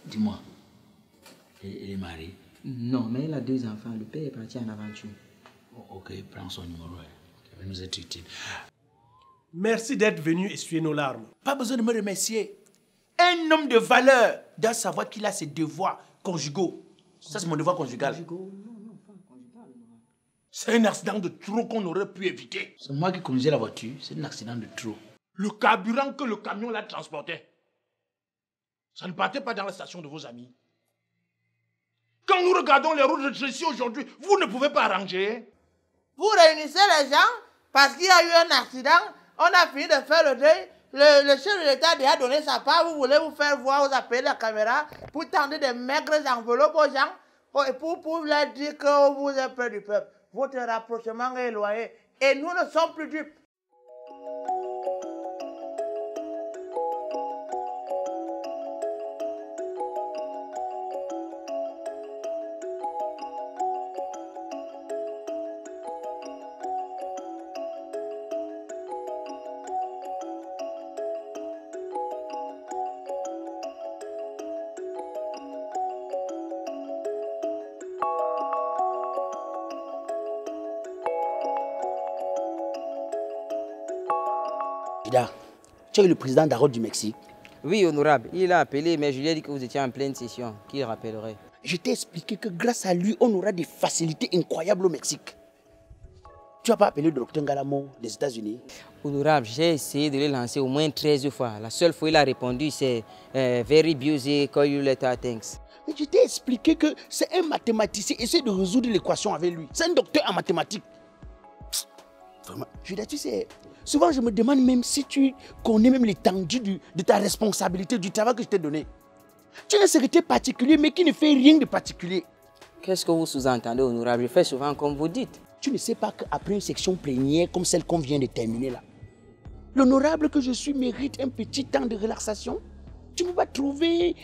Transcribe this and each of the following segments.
Dis-moi, elle est mariée? Non, mais elle a 2 enfants. Le père est parti en aventure. Oh, ok, prends son numéro. Ça va nous être utile. Merci d'être venu essuyer nos larmes. Pas besoin de me remercier. Un homme de valeur doit savoir qu'il a ses devoirs conjugaux. Ça, c'est mon devoir conjugal. C'est un accident de trop qu'on aurait pu éviter. C'est moi qui conduisais la voiture. C'est un accident de trop. Le carburant que le camion l'a transporté, ça ne partait pas dans la station de vos amis. Quand nous regardons les routes rétrécies aujourd'hui, vous ne pouvez pas arranger. Vous réunissez les gens parce qu'il y a eu un accident. On a fini de faire le deuil. Le chef de l'État a déjà donné sa part. Vous voulez vous faire voir, vous appelez la caméra pour tendre des maigres enveloppes aux gens et pour leur dire que vous êtes près du peuple. Votre rapprochement est éloigné et nous ne sommes plus dupes. Tu es le président d'Arod du Mexique. Oui, honorable. Il a appelé, mais je lui ai dit que vous étiez en pleine session, qu'il rappellerait. Je t'ai expliqué que grâce à lui, on aura des facilités incroyables au Mexique. Tu n'as pas appelé le docteur Ngalamo des États-Unis? Honorable, j'ai essayé de le lancer au moins 13 fois. La seule fois il a répondu, c'est very busy, call you later, thanks. Mais je t'ai expliqué que c'est un mathématicien. Essaye de résoudre l'équation avec lui. C'est un docteur en mathématiques. Vraiment, tu sais, souvent je me demande même si tu connais même l'étendue de ta responsabilité, du travail que je t'ai donné. Tu es un secrétaire particulier, mais qui ne fait rien de particulier. Qu'est-ce que vous sous-entendez, honorable? Je fais souvent comme vous dites. Tu ne sais pas qu'après une section plénière comme celle qu'on vient de terminer là, l'honorable que je suis mérite un petit temps de relaxation. Tu ne peux pas trouver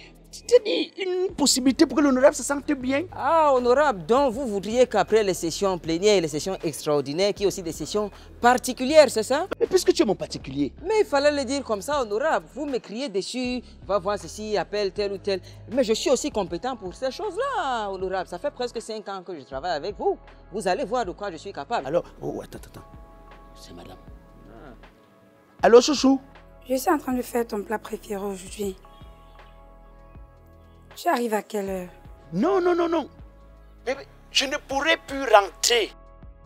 une possibilité pour que l'honorable se sente bien. Ah, honorable, donc vous voudriez qu'après les sessions plénières et les sessions extraordinaires, qu'il y ait aussi des sessions particulières, c'est ça? Mais puisque tu es mon particulier. Mais il fallait le dire comme ça, honorable. Vous me criez dessus, va voir ceci, appelle tel ou tel. Mais je suis aussi compétent pour ces choses-là, honorable. Ça fait presque 5 ans que je travaille avec vous. Vous allez voir de quoi je suis capable. Alors, attends. C'est madame. Allô, chouchou? Je suis en train de faire ton plat préféré aujourd'hui. Tu arrives à quelle heure? Non. Bébé, je ne pourrai plus rentrer.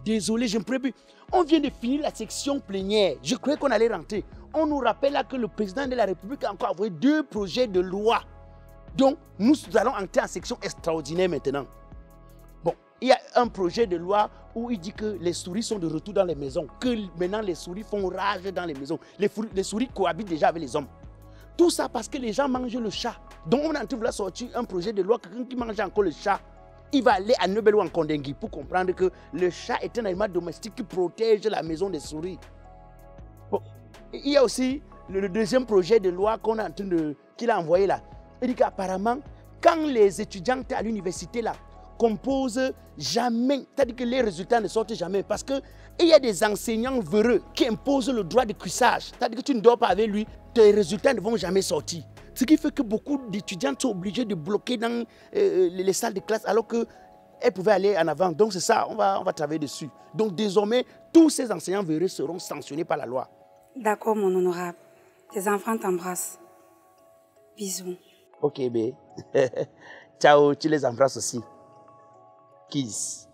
Désolé, je ne pourrai plus. On vient de finir la section plénière. Je croyais qu'on allait rentrer. On nous rappelle là que le président de la République a encore envoyé 2 projets de loi. Donc, nous allons entrer en section extraordinaire maintenant. Bon, il y a un projet de loi où il dit que les souris sont de retour dans les maisons. Que maintenant les souris font rage dans les maisons. Les souris cohabitent déjà avec les hommes. Tout ça parce que les gens mangent le chat. Donc on est en train de sortir un projet de loi, quelqu'un qui mange encore le chat, il va aller à Nebel ou en Kondengui pour comprendre que le chat est un animal domestique qui protège la maison des souris. Bon, il y a aussi le deuxième projet de loi qu'on est en train qu'il a envoyé là. Il dit qu'apparemment, quand les étudiants à l'université là composent jamais, c'est-à-dire que les résultats ne sortent jamais parce qu'il y a des enseignants véreux qui imposent le droit de cuissage. C'est-à-dire que tu ne dors pas avec lui, tes résultats ne vont jamais sortir. Ce qui fait que beaucoup d'étudiants sont obligés de bloquer dans les salles de classe alors qu'elles pouvaient aller en avant. Donc c'est ça, on va travailler dessus. Donc désormais, tous ces enseignants véreux seront sanctionnés par la loi. D'accord, mon honorable. Tes enfants t'embrassent. Bisous. Ok, bé. Ciao, tu les embrasses aussi. Kiss.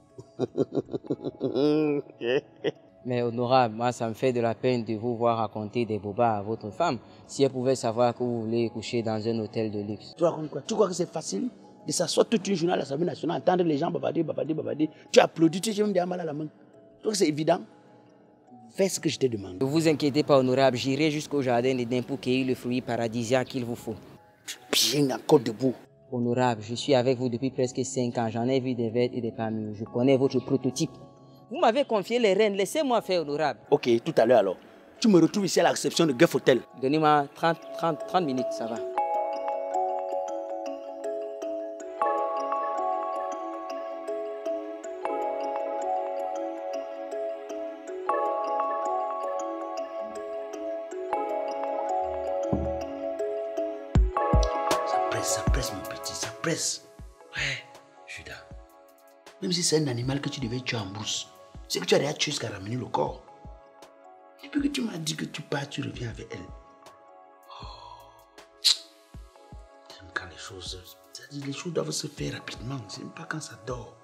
Mais honorable, moi ça me fait de la peine de vous voir raconter des bobas à votre femme. Si elle pouvait savoir que vous voulez coucher dans un hôtel de luxe. Tu racontes quoi? Tu crois que c'est facile de s'asseoir toute une journée à l'Assemblée nationale, entendre les gens babader. Tu applaudis, tu as même des mal à la main. Tu crois que c'est évident? Fais ce que je te demande. Ne vous inquiétez pas, honorable, j'irai jusqu'au jardin d'Éden pour cueillir le fruit paradisiaque qu'il vous faut. Bien encore debout. Honorable, je suis avec vous depuis presque 5 ans. J'en ai vu des vertes et des pas mûres. Je connais votre prototype. Vous m'avez confié les rênes. Laissez-moi faire, honorable. Ok, tout à l'heure alors. Tu me retrouves ici à la réception de Guff Hotel. Donnez-moi 30 minutes, ça va. Ça presse, mon petit, ça presse. Ouais, Judas. Même si c'est un animal que tu devais tuer en brousse, c'est que tu as déjà tué jusqu'à ramener le corps. Et puis que tu m'as dit que tu pars, tu reviens avec elle. J'aime quand les choses doivent se faire rapidement. J'aime pas quand ça dort.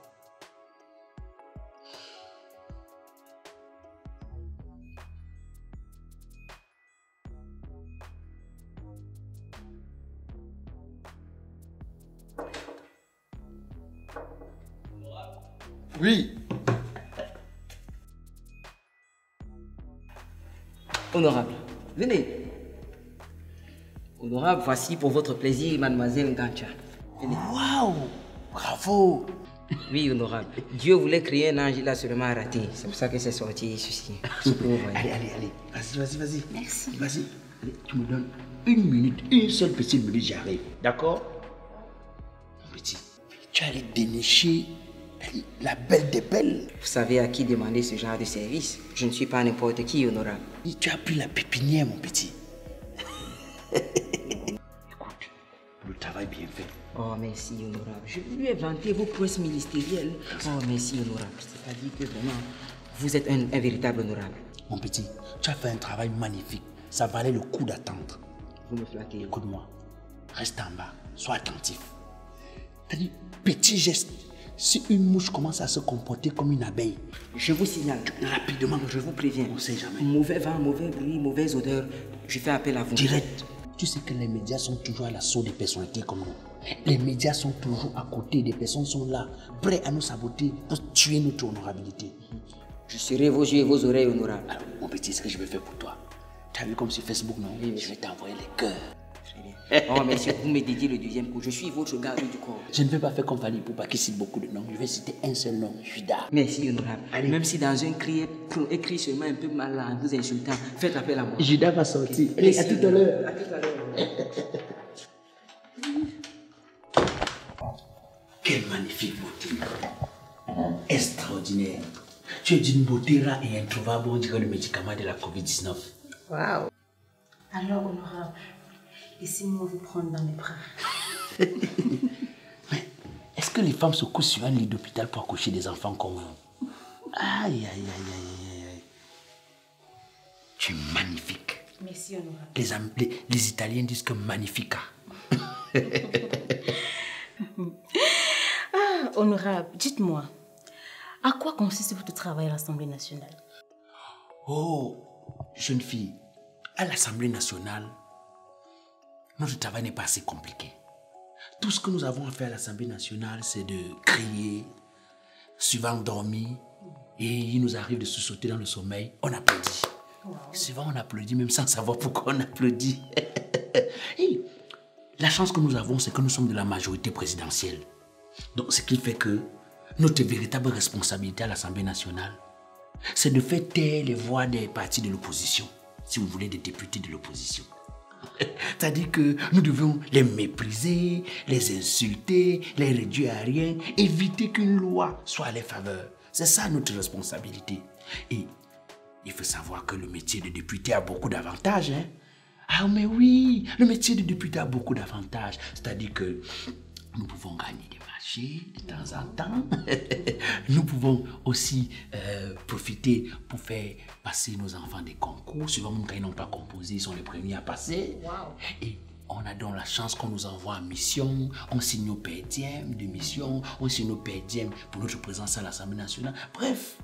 Oui. Honorable, venez. Honorable, voici pour votre plaisir, mademoiselle Ngancha. Venez. Waouh! Bravo! Oui, honorable. Dieu voulait créer un ange, il a seulement raté. C'est pour ça que c'est sorti ceci. Allez. Vas-y. Merci. Vas-y. Allez, tu me donnes une seule petite minute, j'arrive. D'accord? Mon petit, tu allais dénicher la belle des belles. Vous savez à qui demander ce genre de service? Je ne suis pas n'importe qui, honorable. Et tu as pris la pépinière, mon petit. Écoute, le travail bien fait. Oh, merci, honorable. Je lui ai vanté vos prouesses ministérielles. Oh, merci, honorable. C'est-à-dire que vraiment, vous êtes un véritable honorable. Mon petit, tu as fait un travail magnifique. Ça valait le coup d'attendre. Vous me flattez. Écoute-moi, reste en bas, sois attentif. C'est-à-dire, petit geste. Si une mouche commence à se comporter comme une abeille, je vous signale. Rapidement, je vous préviens. On ne sait jamais. Mauvais vent, mauvais bruit, mauvaise odeur. Je fais appel à vous. Direct. Tu sais que les médias sont toujours à l'assaut des personnalités comme nous. Les médias sont toujours à côté, des personnes sont là, prêts à nous saboter pour tuer notre honorabilité. Je serai vos yeux et vos oreilles honorables. Alors, mon petit, ce que je vais faire pour toi, tu as vu comme sur Facebook, non? Oui. Je vais t'envoyer les cœurs. Très bien. Oh, monsieur, vous me dédiez le deuxième coup. Je suis votre garde du corps. Je ne vais pas faire comme Fali Poupa qui cite beaucoup de noms. Je vais citer un seul nom, Judas. Merci, honorable. Allez. Même si dans un cri écrit seulement un peu mal en vous insultant, faites appel à moi. Judas va sortir. Okay. Allez, à tout à l'heure. À tout à l'heure. Quelle magnifique beauté. Extraordinaire. Tu es d'une beauté rare et introuvable, on dirait le médicament de la COVID-19. Waouh. Alors, honorable, laissez-moi vous prendre dans mes bras. Mais est-ce que les femmes se couchent sur un lit d'hôpital pour accoucher des enfants comme vous? Aïe. Tu es magnifique. Merci, honorable. Les Italiens disent que magnifica. Honorable, dites-moi, à quoi consiste votre travail à l'Assemblée nationale? Oh, jeune fille, à l'Assemblée nationale, notre travail n'est pas assez compliqué. Tout ce que nous avons à faire à l'Assemblée nationale, c'est de crier, souvent dormir, et il nous arrive de se sauter dans le sommeil, on applaudit. Wow. Souvent on applaudit même sans savoir pourquoi on applaudit. Et la chance que nous avons, c'est que nous sommes de la majorité présidentielle. Donc ce qui fait que notre véritable responsabilité à l'Assemblée nationale, c'est de faire taire les voix des partis de l'opposition, si vous voulez, des députés de l'opposition. C'est-à-dire que nous devons les mépriser, les insulter, les réduire à rien, éviter qu'une loi soit à leur faveur. C'est ça notre responsabilité. Et il faut savoir que le métier de député a beaucoup d'avantages. Hein? Ah mais oui, le métier de député a beaucoup d'avantages. C'est-à-dire que nous pouvons gagner des marchés de temps en temps. Nous pouvons aussi profiter pour faire passer nos enfants des concours. Souvent, même quand ils n'ont pas composé, ils sont les premiers à passer. Wow. Et on a donc la chance qu'on nous envoie en mission. On signe nos per diem de mission. On signe nos per diem pour notre présence à l'Assemblée nationale. Bref,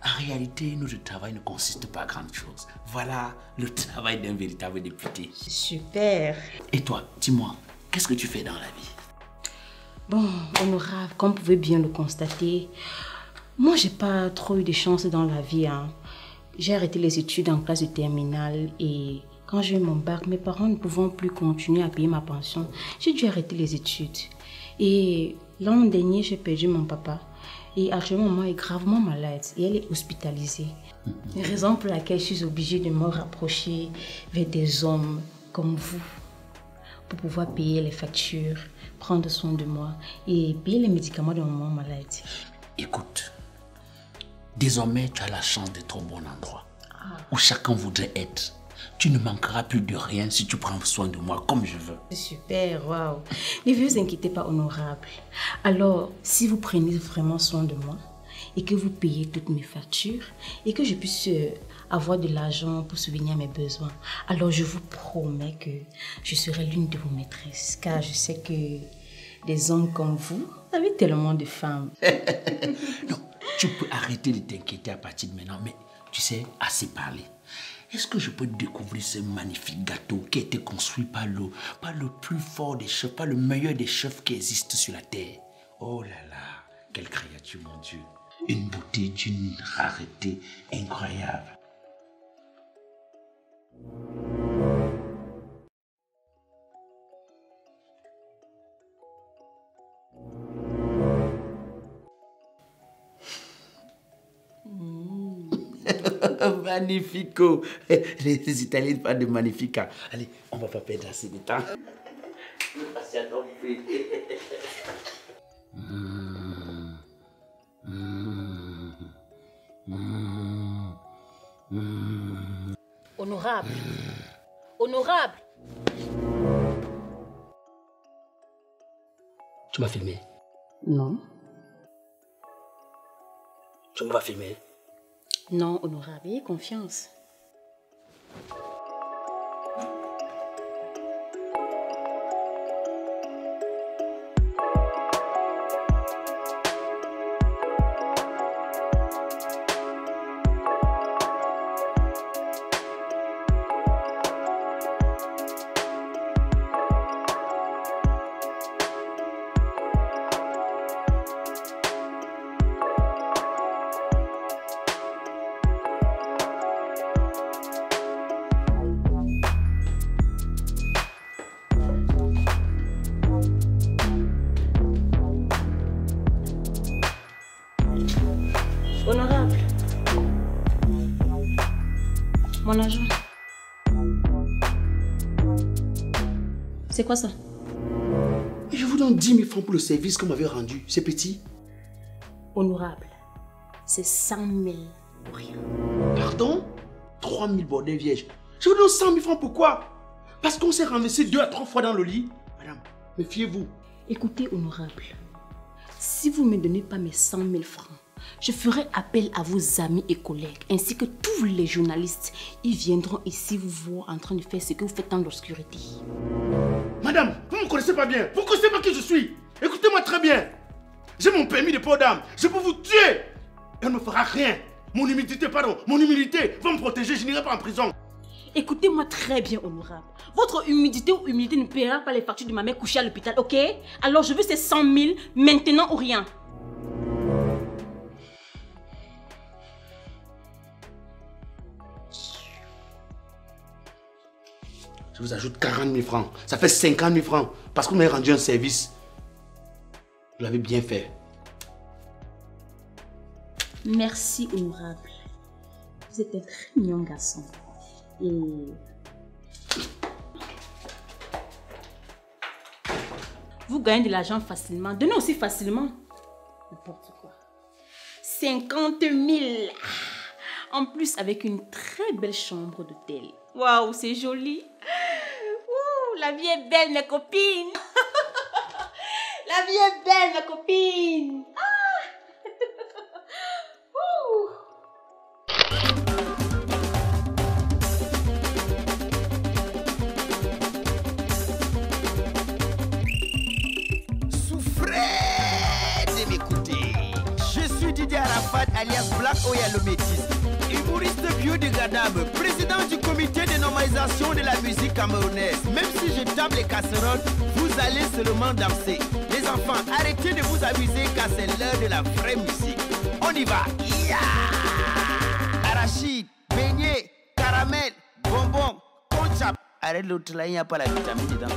en réalité, notre travail ne consiste pas à grand-chose. Voilà le travail d'un véritable député. Super. Et toi, dis-moi, qu'est-ce que tu fais dans la vie? Bon, honorable, comme vous pouvez bien le constater, moi, j'ai pas trop eu de chance dans la vie. Hein. J'ai arrêté les études en classe de terminale et quand j'ai eu mon bac, mes parents ne pouvant plus continuer à payer ma pension. J'ai dû arrêter les études. Et l'an dernier, j'ai perdu mon papa. Et actuellement, maman est gravement malade et elle est hospitalisée. Raison pour laquelle je suis obligée de me rapprocher vers des hommes comme vous pour pouvoir payer les factures, prendre soin de moi et payer les médicaments de maman malade. Écoute, désormais tu as la chance d'être au bon endroit où chacun voudrait être. Tu ne manqueras plus de rien si tu prends soin de moi comme je veux. C'est super, waouh. Ne vous inquiétez pas, honorable. Alors, si vous prenez vraiment soin de moi et que vous payez toutes mes factures et que je puisse avoir de l'argent pour subvenir à mes besoins, alors je vous promets que je serai l'une de vos maîtresses, car je sais que des hommes comme vous avez tellement de femmes. Non, tu peux arrêter de t'inquiéter à partir de maintenant, mais tu sais, assez parler. Est-ce que je peux découvrir ce magnifique gâteau qui a été construit par le plus fort des chefs, par le meilleur des chefs qui existent sur la terre? Oh là là, quelle créature, mon Dieu. Une beauté d'une rareté incroyable. Magnifico. Les Italiens parlent de magnifica. Allez, on va pas perdre assez de temps. Honorable. Honorable. Tu m'as filmé? Non. Tu m'as filmé? Non, honorable, ayez confiance. Honorable. Mon argent. C'est quoi ça? Je vous donne 10 000 francs pour le service qu'on m'avait rendu. C'est petit. Honorable. C'est 100 000 pour rien. Pardon? 3 000 bordel vierge. Je vous donne 100 000 francs pourquoi? Parce qu'on s'est renversé 2 à 3 fois dans le lit. Madame, méfiez-vous. Écoutez, honorable. Si vous ne me donnez pas mes 100 000 francs, je ferai appel à vos amis et collègues, ainsi que tous les journalistes. Ils viendront ici vous voir en train de faire ce que vous faites dans l'obscurité. Madame, vous ne me connaissez pas bien. Vous ne connaissez pas qui je suis. Écoutez-moi très bien. J'ai mon permis de port d'âme. Je peux vous tuer. Et on ne me fera rien. Mon humilité va me protéger. Je n'irai pas en prison. Écoutez-moi très bien, honorable. Votre humilité ou humilité ne paiera pas les factures de ma mère couchée à l'hôpital, ok? Alors je veux ces 100 000 maintenant ou rien. Je vous ajoute 40 000 francs. Ça fait 50 000 francs. Parce qu'on m'a rendu un service. Vous l'avez bien fait. Merci, honorable. Vous êtes un très mignon garçon. Et... vous gagnez de l'argent facilement. Donnez aussi facilement. N'importe quoi. 50 000. En plus, avec une très belle chambre d'hôtel. Waouh, c'est joli. Ouh, la vie est belle, mes copines. La vie est belle, mes copines. Souffrez de m'écouter. Je suis Didier Arafat alias Black Oya le Métis, humoriste biodégradable, président du comité de normalisation de la musique camerounaise. Même si je tape les casseroles, vous allez seulement danser. Les enfants, arrêtez de vous amuser car c'est l'heure de la vraie musique. On y va. Arachide, beignet, caramel, bonbon, conchap. Arrête l'autre là, il n'y a pas la vitamine dedans.